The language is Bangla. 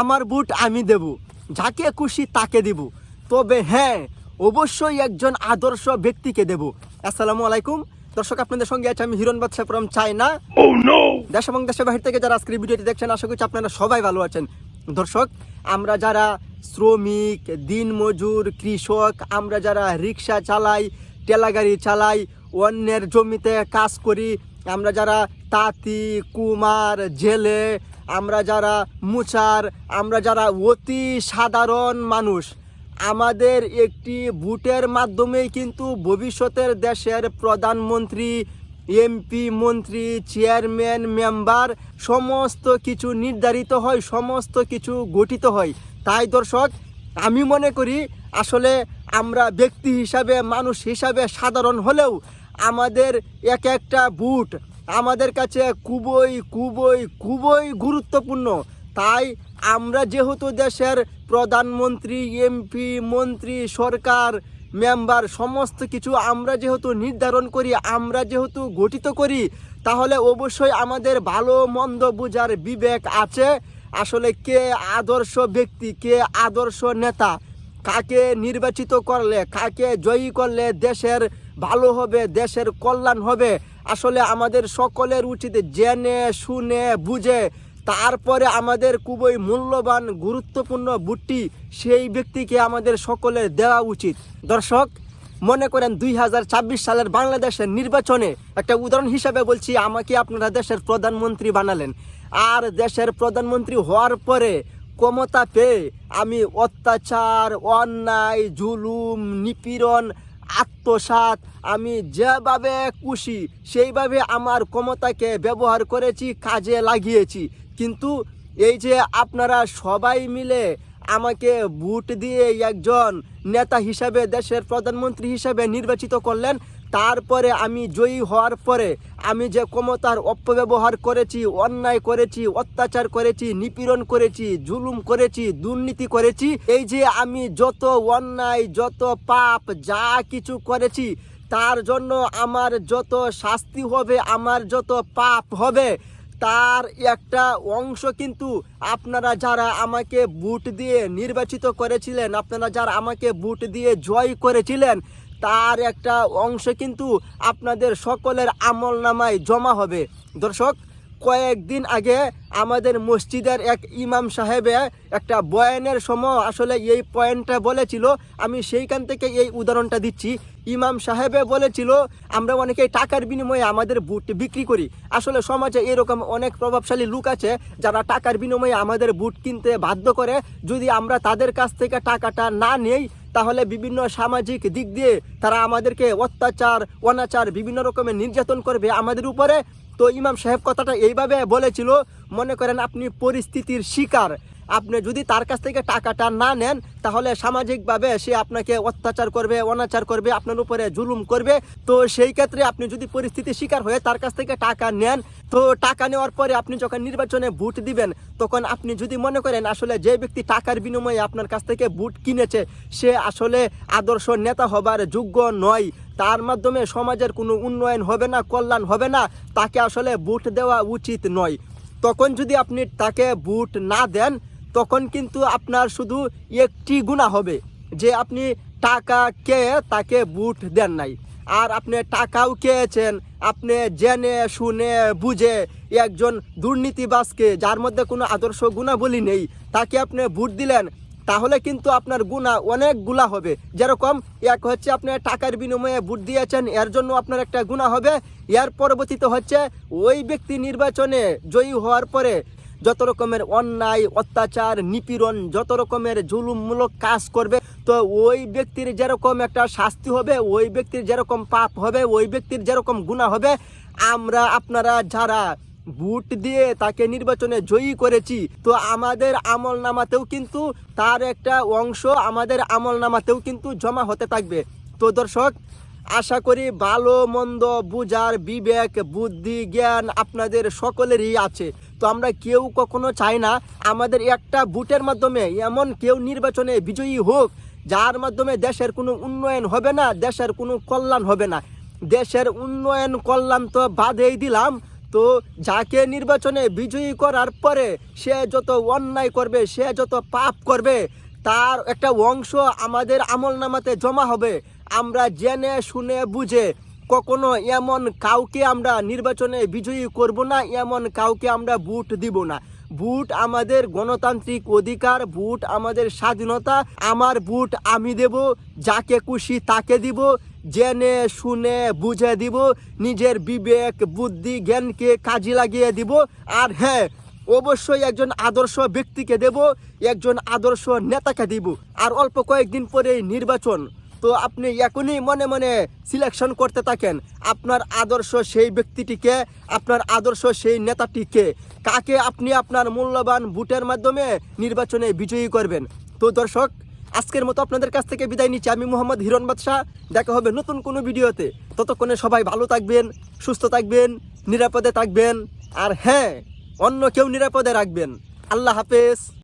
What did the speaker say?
আমার ভোট আমি দেব, যাকে খুশি তাকে দেব, তবে হ্যাঁ অবশ্যই একজন আদর্শ ব্যক্তিকে দেব। আসসালামু আলাইকুম দর্শক, আপনাদের সঙ্গে আছে আমি হিরণ বাদশা ফ্রম চায়না। দেশ এবং দেশের বাহির থেকে যারা আজকের ভিডিওটি দেখছেন, আশা করছি আপনারা সবাই ভালো আছেন। দর্শক, আমরা যারা শ্রমিক, দিনমজুর, কৃষক, আমরা যারা রিক্সা চালাই, টেলাগাড়ি চালাই, অন্যের জমিতে কাজ করি, আমরা যারা তাঁতি, কুমার, জেলে, আমরা যারা মুচার, আমরা যারা অতি সাধারণ মানুষ, আমাদের একটি ভোটের মাধ্যমেই কিন্তু ভবিষ্যতের দেশের প্রধানমন্ত্রী, এমপি, মন্ত্রী, চেয়ারম্যান, মেম্বার সমস্ত কিছু নির্ধারিত হয়, সমস্ত কিছু গঠিত হয়। তাই দর্শক, আমি মনে করি আসলে আমরা ব্যক্তি হিসাবে, মানুষ হিসাবে সাধারণ হলেও আমাদের এক একটা ভোট আমাদের কাছে খুবই খুবই খুবই গুরুত্বপূর্ণ। তাই আমরা যেহেতু দেশের প্রধানমন্ত্রী, এমপি, মন্ত্রী, সরকার, মেম্বার সমস্ত কিছু আমরা যেহেতু নির্ধারণ করি, আমরা যেহেতু গঠিত করি, তাহলে অবশ্যই আমাদের ভালো মন্দ বোঝার বিবেক আছে। আসলে কে আদর্শ ব্যক্তি, কে আদর্শ নেতা, কাকে নির্বাচিত করলে, কাকে জয়ী করলে দেশের ভালো হবে, দেশের কল্যাণ হবে, আসলে আমাদের সকলের উচিত জেনে শুনে বুঝে তারপরে আমাদের খুবই মূল্যবান গুরুত্বপূর্ণ ভোটটি সেই ব্যক্তিকে আমাদের সকলের দেওয়া উচিত। দর্শক, মনে করেন 2026 সালের বাংলাদেশের নির্বাচনে একটা উদাহরণ হিসাবে বলছি, আমাকে আপনারা দেশের প্রধানমন্ত্রী বানালেন, আর দেশের প্রধানমন্ত্রী হওয়ার পরে ক্ষমতা পেয়ে আমি অত্যাচার, অন্যায়, জুলুম, নিপীড়ন, আত্মসাৎ, আমি যেভাবে খুশি সেইভাবে আমার ক্ষমতাকে ব্যবহার করেছি, কাজে লাগিয়েছি। কিন্তু এই যে আপনারা সবাই মিলে আমাকে ভোট দিয়ে একজন নেতা হিসাবে, দেশের প্রধানমন্ত্রী হিসাবে নির্বাচিত করলেন, তারপরে আমি জয়ী হওয়ার পরে আমি যে ক্ষমতার অপব্যবহার করেছি, অন্যায় করেছি, অত্যাচার করেছি, নিপীড়ন করেছি, জুলুম করেছি, দুর্নীতি করেছি, এই যে আমি যত অন্যায়, যত পাপ, যা কিছু করেছি, তার জন্য আমার যত শাস্তি হবে, আমার যত পাপ হবে, তার একটা অংশ কিন্তু আপনারা যারা আমাকে ভোট দিয়ে নির্বাচিত করেছিলেন, আপনারা যারা আমাকে ভোট দিয়ে জয় করেছিলেন, তার একটা অংশ কিন্তু আপনাদের সকলের আমলনামায় জমা হবে। দর্শক, কয়েকদিন আগে আমাদের মসজিদের এক ইমাম সাহেবে একটা বয়ানের সময় আসলে এই পয়েন্টটা বলেছিল, আমি সেইখান থেকে এই উদাহরণটা দিচ্ছি। ইমাম সাহেবে বলেছিল, আমরা অনেকেই টাকার বিনিময়ে আমাদের ভোট বিক্রি করি। আসলে সমাজে এরকম অনেক প্রভাবশালী লোক আছে যারা টাকার বিনিময়ে আমাদের ভোট কিনতে বাধ্য করে। যদি আমরা তাদের কাছ থেকে টাকাটা না নেই, তাহলে বিভিন্ন সামাজিক দিক দিয়ে তারা আমাদেরকে অত্যাচার, অনাচার, বিভিন্ন রকমের নির্যাতন করবে আমাদের উপরে। তো ইমাম সাহেব কথাটা এইভাবে বলেছিল, মনে করেন আপনি পরিস্থিতির শিকার, আপনি যদি তার কাছ থেকে টাকাটা না নেন, তাহলে সামাজিকভাবে সে আপনাকে অত্যাচার করবে, অনাচার করবে, আপনার উপরে জুলুম করবে। তো সেই ক্ষেত্রে আপনি যদি পরিস্থিতির শিকার হয়ে তার কাছ থেকে টাকা নেন, তো টাকা নেওয়ার পরে আপনি যখন নির্বাচনে ভোট দিবেন, তখন আপনি যদি মনে করেন আসলে যে ব্যক্তি টাকার বিনিময়ে আপনার কাছ থেকে ভোট কিনেছে সে আসলে আদর্শ নেতা হবার যোগ্য নয়, তার মাধ্যমে সমাজের কোনো উন্নয়ন হবে না, কল্যাণ হবে না, তাকে আসলে ভোট দেওয়া উচিত নয়, তখন যদি আপনি তাকে ভোট না দেন, তখন কিন্তু আপনার শুধু একটি গুনাহ হবে যে আপনি টাকা খেয়ে তাকে ভোট দেন নাই। আর আপনি টাকাও খেয়েছেন, আপনি জেনে শুনে বুঝে একজন দুর্নীতিবাজকে, যার মধ্যে কোনো আদর্শ গুণাবলী নেই, তাকে আপনি ভোট দিলেন, তাহলে কিন্তু আপনার গুনাহ অনেকগুলা হবে। যেরকম এক হচ্ছে আপনি টাকার বিনিময়ে ভোট দিয়েছেন, এর জন্য আপনার একটা গুনাহ হবে। এর পরবর্তীতে হচ্ছে ওই ব্যক্তি নির্বাচনে জয়ী হওয়ার পরে যত রকমের অন্যায়, অত্যাচার, নিপীড়ন, যত রকমের জুলুমমূলক কাজ করবে, তো ওই ব্যক্তির যেরকম একটা শাস্তি হবে, ওই ব্যক্তির যেরকম পাপ হবে, ওই ব্যক্তির যেরকম গুনাহ হবে, আমরা আপনারা যারা ভোট দিয়ে তাকে নির্বাচনে জয়ী করেছি, তো আমাদের আমল নামাতেও কিন্তু তার একটা অংশ আমাদের আমল নামাতেও কিন্তু জমা হতে থাকবে। তো দর্শক, আশা করি ভালো মন্দ বুঝার বিবেক, বুদ্ধি, জ্ঞান আপনাদের সকলেরই আছে। তো আমরা কেউ কখনো চাই না আমাদের একটা ভোটের মাধ্যমে এমন কেউ নির্বাচনে বিজয়ী হোক যার মাধ্যমে দেশের কোনো উন্নয়ন হবে না, দেশের কোনো কল্যাণ হবে না। দেশের উন্নয়ন কল্যাণ তো বাদেই দিলাম, তো যাকে নির্বাচনে বিজয়ী করার পরে সে যত অন্যায় করবে, সে যত পাপ করবে, তার একটা অংশ আমাদের আমলনামাতে জমা হবে। আমরা জেনে শুনে বুঝে কখনো এমন কাউকে আমরা নির্বাচনে বিজয়ী করব না, এমন কাউকে আমরা ভোট দিব না। ভোট আমাদের গণতান্ত্রিক অধিকার, ভোট আমাদের স্বাধীনতা। আমার ভোট আমি দেব, যাকে খুশি তাকে দিব, জেনে শুনে বুঝে দিব, নিজের বিবেক বুদ্ধি জ্ঞানকে কাজে লাগিয়ে দিব। আর হ্যাঁ, অবশ্যই একজন আদর্শ ব্যক্তিকে দেব, একজন আদর্শ নেতাকে দিব। আর অল্প কয়েকদিন পরেই নির্বাচন। তো আপনি এখনই মনে মনে সিলেকশন করতে থাকেন আপনার আদর্শ সেই ব্যক্তিটিকে, আপনার আদর্শ সেই নেতাটিকে, কাকে আপনি আপনার মূল্যবান ভোটের মাধ্যমে নির্বাচনে বিজয়ী করবেন। তো দর্শক, আজকের মতো আপনাদের কাছ থেকে বিদায় নিচ্ছি। আমি মোহাম্মদ হিরণ বাদশা। দেখা হবে নতুন কোনো ভিডিওতে। ততক্ষণে সবাই ভালো থাকবেন, সুস্থ থাকবেন, নিরাপদে থাকবেন। আর হ্যাঁ, অন্য কেউ নিরাপদে রাখবেন। আল্লাহ হাফেজ।